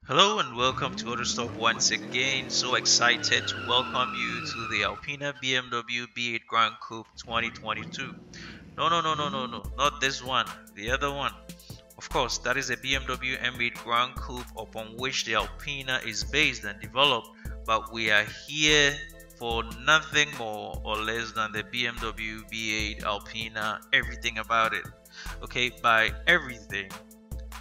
Hello and welcome to Autostop once again. So excited to welcome you to the Alpina BMW B8 Gran Coupe 2022. No, not this one, the other one. Of course, that is a BMW M8 Gran Coupe upon which the Alpina is based and developed, but we are here for nothing more or less than the BMW B8 Alpina, everything about it. Okay, by everything,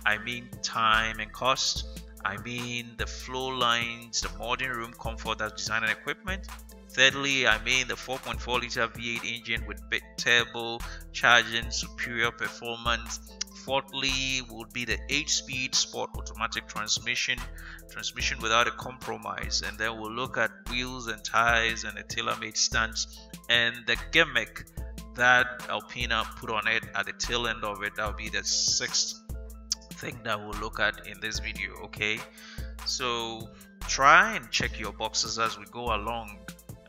I mean time and cost. I mean the flow lines, the modern room comfort as design and equipment. Thirdly, I mean the 4.4 liter V8 engine with Bi-Turbo Charge Engine, superior performance. Fourthly, would be the 8-speed sport automatic transmission without a compromise. And then we'll look at wheels and tires and a tailor-made stance and the gimmick that Alpina put on it at the tail end of it. That'll be the sixth thing that we'll look at in this video. Okay, so try and check your boxes as we go along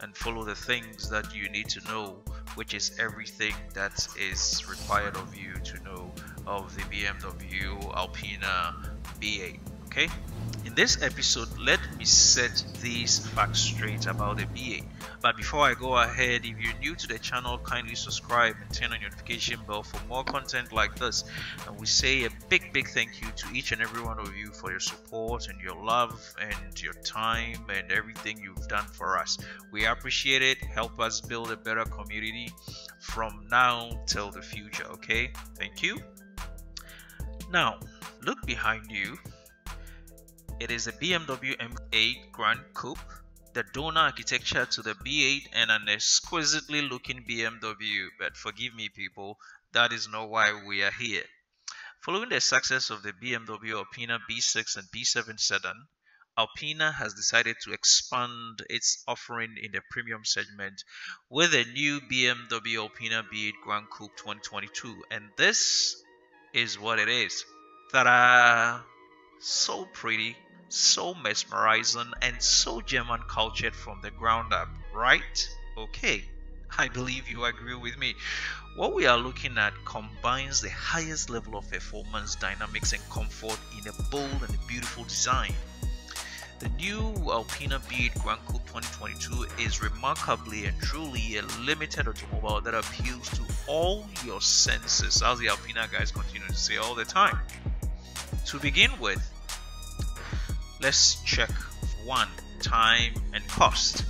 and follow the things that you need to know, which is everything that is required of you to know of the BMW Alpina B8. Okay, in this episode, let me set these facts straight about the B8. But before I go ahead, if you're new to the channel, kindly subscribe and turn on your notification bell for more content like this. And we say a big thank you to each and every one of you for your support and your love and your time and everything you've done for us. We appreciate it. Help us build a better community from now till the future. Okay, thank you. Now look behind you. It is a BMW M8 Gran Coupe, the donor architecture to the B8, and an exquisitely looking BMW. But forgive me people, that is not why we are here. Following the success of the BMW Alpina B6 and B7 sedan, Alpina has decided to expand its offering in the premium segment with a new BMW Alpina B8 Gran Coupe 2022, and this is what it is. Ta-da! So pretty, so mesmerizing, and so German cultured from the ground up, right? Okay, I believe you agree with me. What we are looking at combines the highest level of performance, dynamics, and comfort in a bold and beautiful design. The new Alpina B8 Gran Coupe 2022 is remarkably and truly a limited automobile that appeals to all your senses, as the Alpina guys continue to say all the time. To begin with, let's check one, time and cost.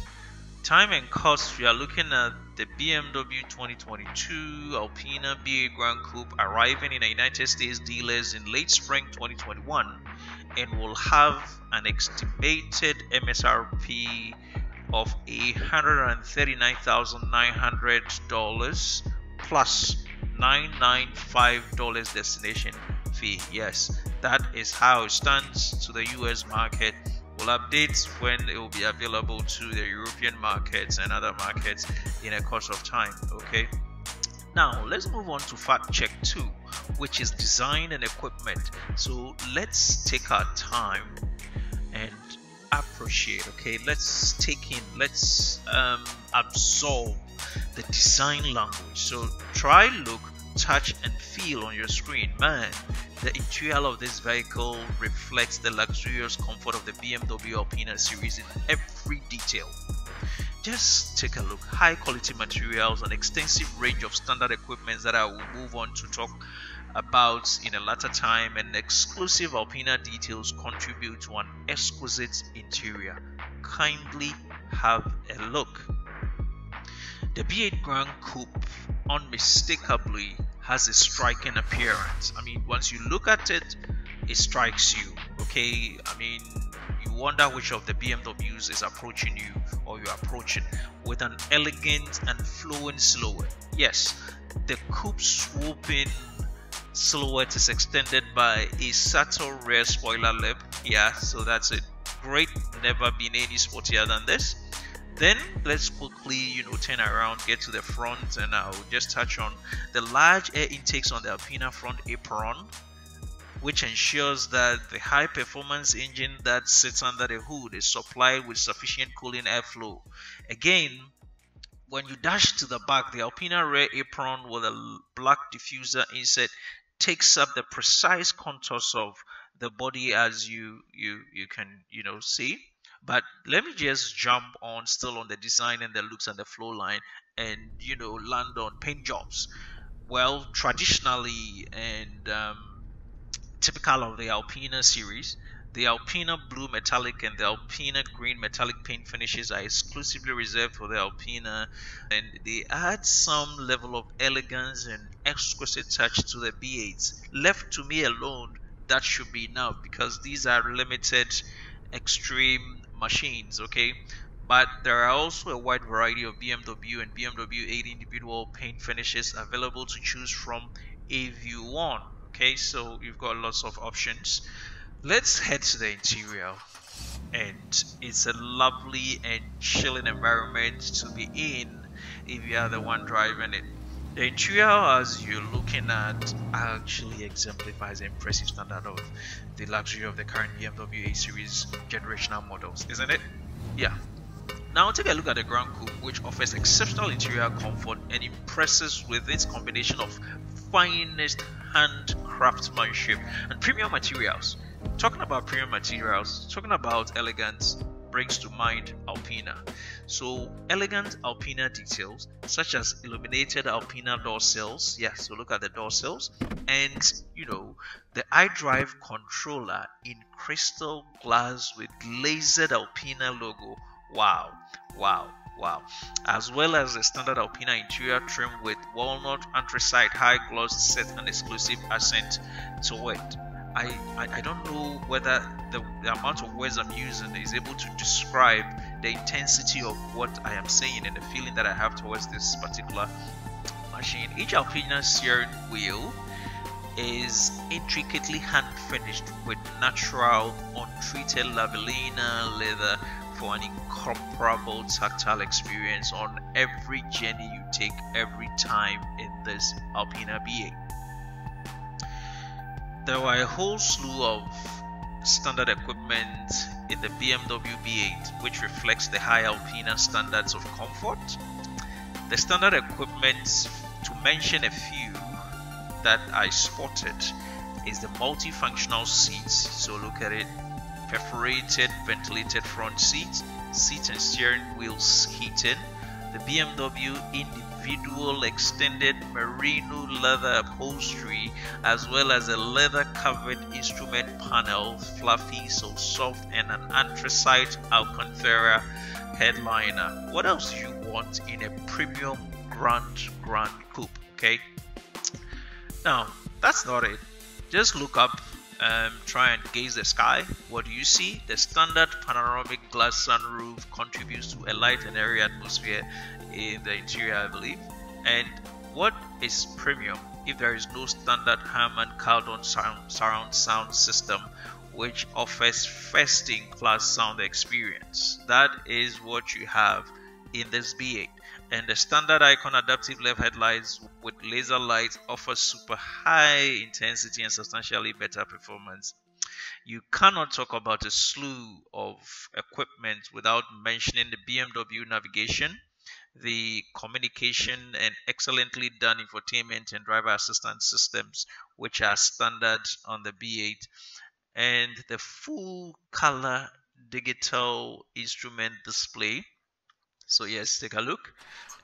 Time and cost, we are looking at the BMW 2022 Alpina B8 Gran Coupe arriving in the United States dealers in late spring 2021 and will have an estimated MSRP of $139,900 plus $995 destination fee. Yes, that is how it stands to the US market. We'll update when it will be available to the European markets and other markets in a course of time. Okay, now let's move on to fact check 2, which is design and equipment. So let's take our time and appreciate. Okay, let's take in, let's absorb the design language. So try, look, touch and feel on your screen. Man, the interior of this vehicle reflects the luxurious comfort of the BMW Alpina series in every detail. Just take a look. High quality materials, an extensive range of standard equipment that I will move on to talk about in a later time, and exclusive Alpina details contribute to an exquisite interior. Kindly have a look. The B8 Gran Coupe unmistakably has a striking appearance. I mean, once you look at it, it strikes you. Okay, I mean, you wonder which of the BMWs is approaching you or you're approaching, with an elegant and flowing silhouette. Yes, the coupe's swooping silhouette is extended by a subtle rear spoiler lip. Yeah, so that's it. Great, never been any sportier than this. Then let's quickly, turn around, get to the front, and I'll just touch on the large air intakes on the Alpina front apron, which ensures that the high performance engine that sits under the hood is supplied with sufficient cooling airflow. Again, when you dash to the back, the Alpina rear apron with a black diffuser inset takes up the precise contours of the body as you can see. But let me just jump on still on the design and the looks and the flow line, and land on paint jobs. Well, traditionally and typical of the Alpina series, the Alpina blue metallic and the Alpina green metallic paint finishes are exclusively reserved for the Alpina, and they add some level of elegance and exquisite touch to the B8s. Left to me alone, that should be enough because these are limited extreme machines, okay? But there are also a wide variety of BMW and BMW 8 individual paint finishes available to choose from if you want. Okay, so you've got lots of options. Let's head to the interior, and it's a lovely and chilling environment to be in if you are the one driving it. The interior, as you're looking at, actually exemplifies the impressive standard of the luxury of the current BMW 8 series generational models, isn't it? Yeah. Now take a look at the Gran Coupe, which offers exceptional interior comfort and impresses with its combination of finest hand craftsmanship and premium materials. Talking about premium materials, talking about elegance brings to mind Alpina. So elegant Alpina details such as illuminated Alpina door sills, yes, so look at the door sills, and the iDrive controller in crystal glass with lasered Alpina logo. Wow, wow, wow. As well as the standard Alpina interior trim with walnut anthracite high gloss set an exclusive accent to it. I don't know whether the amount of words I'm using is able to describe the intensity of what I am saying and the feeling that I have towards this particular machine. Each Alpina steering wheel is intricately hand finished with natural untreated lavellina leather for an incomparable tactile experience on every journey you take every time in this Alpina B8. There were a whole slew of standard equipment in the BMW B8 which reflects the high Alpina standards of comfort. The standard equipment, to mention a few that I spotted, is the multifunctional seats. So look at it: perforated ventilated front seats, seat and steering wheels heating, the BMW individual extended merino leather upholstery, as well as a leather covered instrument panel, fluffy, so soft, and an anthracite Alcantara headliner. What else do you want in a premium Gran Coupe? Okay, now that's not it. Just look up, try and gaze the sky. What do you see? The standard panoramic glass sunroof contributes to a light and airy atmosphere in the interior, I believe. And what is premium if there is no standard Harman Kardon surround sound system which offers first-in-class sound experience? That is what you have in this B8. And the standard icon adaptive left headlights with laser lights offer super high intensity and substantially better performance. You cannot talk about a slew of equipment without mentioning the BMW navigation, the communication and excellently done infotainment and driver assistance systems which are standard on the B8, and the full color digital instrument display. So yes, take a look,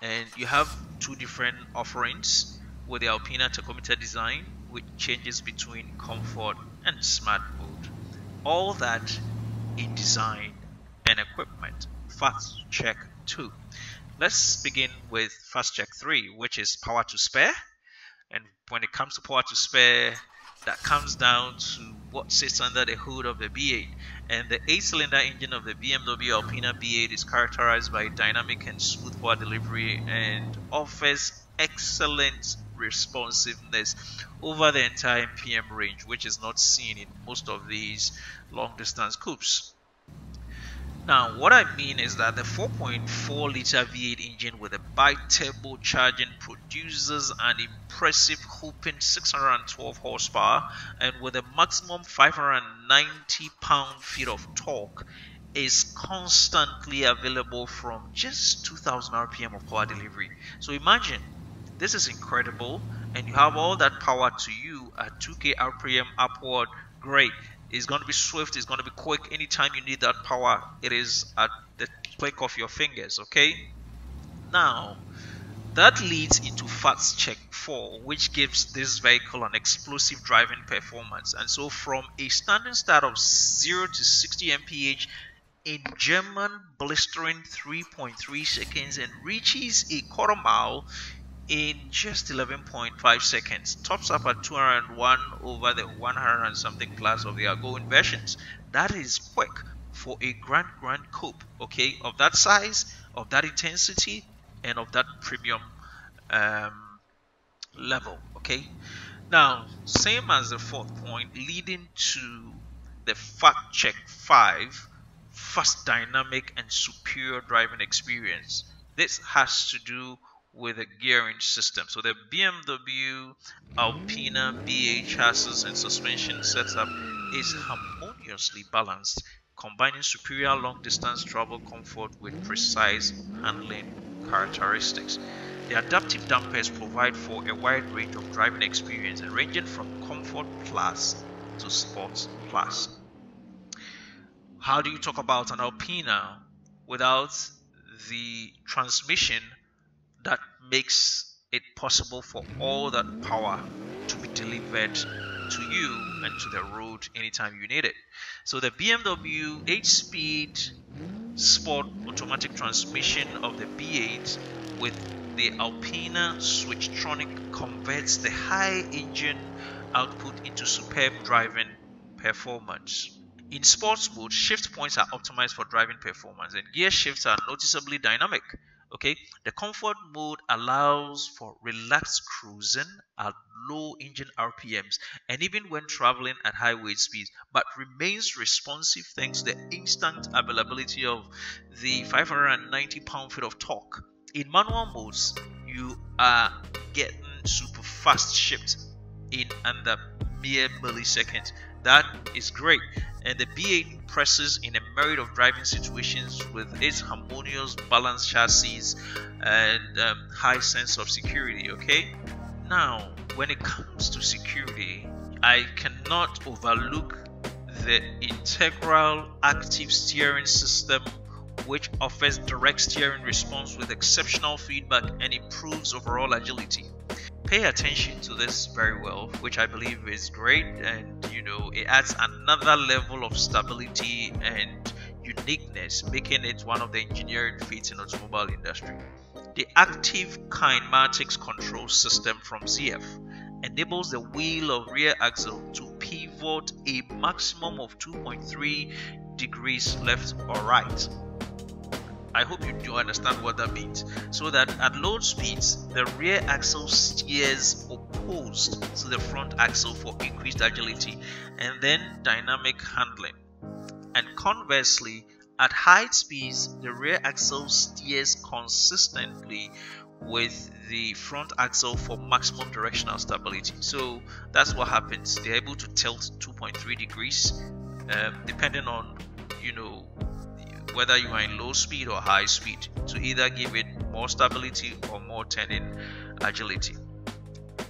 and you have two different offerings with the Alpina tachometer design, which changes between comfort and smart mode. All that in design and equipment. Fast check 2. Let's begin with fast check 3, which is power to spare. And when it comes to power to spare, that comes down to what sits under the hood of the B8. And the 8-cylinder engine of the BMW Alpina B8 is characterized by dynamic and smooth power delivery and offers excellent responsiveness over the entire MPM range, which is not seen in most of these long-distance coupes. Now, what I mean is that the 4.4 liter V8 engine with a Bi-Turbo Charge Engine produces an impressive whooping 612 horsepower, and with a maximum 590 pound-feet of torque, is constantly available from just 2000 RPM of power delivery. So imagine, this is incredible, and you have all that power to you at 2k RPM upward. Great. It's going to be swift, it's going to be quick. Anytime you need that power, it is at the click of your fingers, okay? Now, that leads into Facts Check 4, which gives this vehicle an explosive driving performance. And so from a standing start of 0 to 60 mph in German blistering 3.3 seconds and reaches a quarter mile in just 11.5 seconds, tops up at 201 over the 100 and something class of the outgoing versions. That is quick for a Gran Coupe, okay, of that size, of that intensity, and of that premium level, okay. Now, same as the fourth point, leading to the Fact Check 5, fast, dynamic, and superior driving experience. This has to do with the gearing system. So the BMW Alpina B8 chassis and suspension setup is harmoniously balanced, combining superior long-distance travel comfort with precise handling characteristics. The adaptive dampers provide for a wide range of driving experience, and ranging from comfort plus to sports plus. How do you talk about an Alpina without the transmission that makes it possible for all that power to be delivered to you and to the road anytime you need it? So the BMW 8-speed sport automatic transmission of the B8 with the Alpina Switchtronic converts the high engine output into superb driving performance. In sports mode, shift points are optimized for driving performance, and gear shifts are noticeably dynamic. Okay, the comfort mode allows for relaxed cruising at low engine RPMs and even when traveling at highway speeds, but remains responsive thanks to the instant availability of the 590 pound-feet of torque. In manual modes, you are getting super fast shift in under mere milliseconds. That is great, and the B8 presses in a myriad of driving situations with its harmonious balanced chassis and high sense of security. Okay, now when it comes to security, I cannot overlook the integral active steering system, which offers direct steering response with exceptional feedback and improves overall agility. Pay attention to this very well, which I believe is great, and it adds another level of stability and uniqueness, making it one of the engineering feats in automobile industry. The active kinematics control system from ZF enables the wheel of rear axle to pivot a maximum of 2.3 degrees left or right. I hope you do understand what that means. So that at low speeds, the rear axle steers opposed to the front axle for increased agility and then dynamic handling. And conversely, at high speeds, the rear axle steers consistently with the front axle for maximum directional stability. So that's what happens. They're able to tilt 2.3 degrees depending on whether you are in low speed or high speed, to either give it more stability or more turning agility.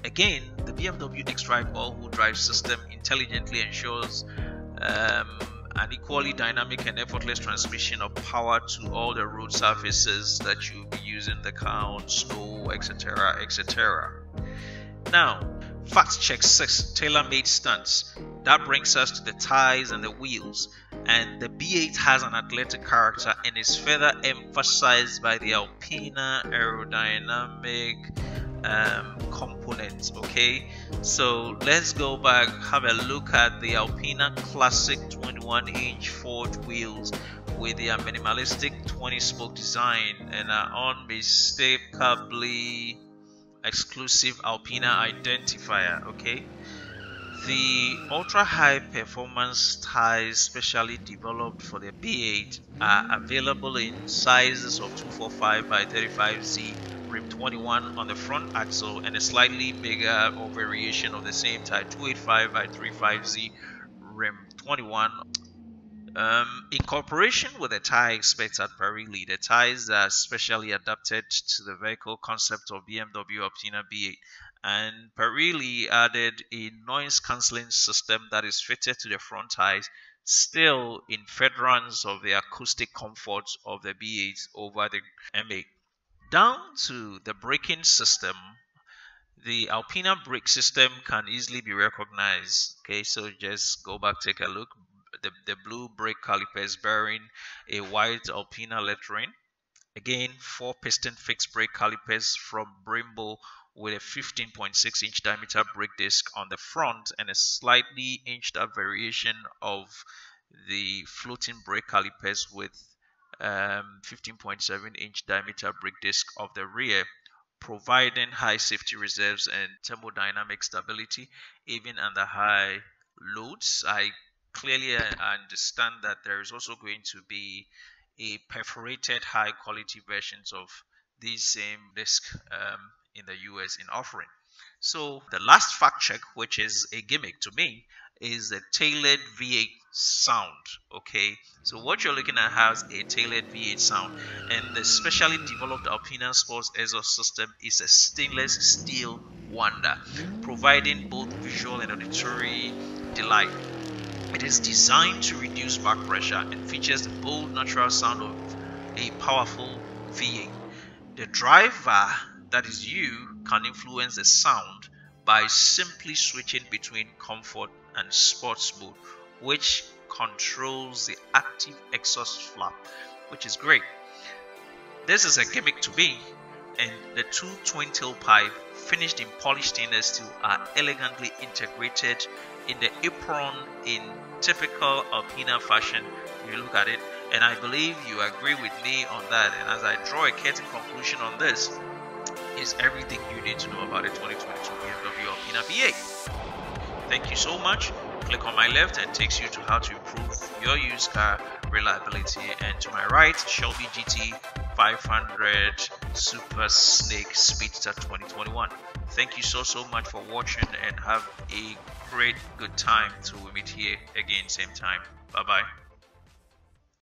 Again, the BMW xDrive all-wheel drive system intelligently ensures an equally dynamic and effortless transmission of power to all the road surfaces that you'll be using the car on, snow, etc., etc. Now, Fact Check 6, tailor-made stunts. That brings us to the tires and the wheels, and the B8 has an athletic character and is further emphasized by the Alpina aerodynamic components. Okay, so let's go back, have a look at the Alpina classic 21-inch forged wheels with their minimalistic 20-spoke design and our unmistakably exclusive Alpina identifier. Okay, the ultra high performance tires specially developed for the B8 are available in sizes of 245 by 35Z rim 21 on the front axle and a slightly bigger or variation of the same tire 285 by 35Z rim 21. In cooperation with the tire experts at Pirelli, the tires are specially adapted to the vehicle concept of BMW Alpina B8 And Pirelli added a noise cancelling system that is fitted to the front tires, still in furtherance of the acoustic comforts of the B8 over the M8. Down to the braking system, the Alpina brake system can easily be recognized. Okay, so just go back, take a look. The blue brake calipers bearing a white Alpina lettering. Again, 4-piston fixed brake calipers from Brembo with a 15.6-inch diameter brake disc on the front and a slightly inched up variation of the floating brake calipers with 15.7-inch diameter brake disc of the rear, providing high safety reserves and thermodynamic stability even under high loads. I clearly understand that there is also going to be a perforated high quality versions of these same disc in the US in offering. So the last fact check, which is a gimmick to me, is the tailored V8 sound. Okay, so what you're looking at has a tailored V8 sound, and the specially developed Alpina Sports exhaust system is a stainless steel wonder, providing both visual and auditory delight. It is designed to reduce back pressure and features the bold natural sound of a powerful V8. The driver, that is you, can influence the sound by simply switching between comfort and sports mode, which controls the active exhaust flap, which is great. This is a gimmick to me, and the two twin tailpipe finished in polished stainless steel are elegantly integrated in the apron in typical Alpina fashion. You look at it, and I believe you agree with me on that. And as I draw a curtain conclusion on this, is everything you need to know about the 2022 BMW Alpina B8. Thank you so much. Click on my left and takes you to how to improve your used car reliability, and to my right, Shelby GT 500 Super Snake Speedster 2021. Thank you so much for watching, and have a great good time till we meet here again same time. Bye bye.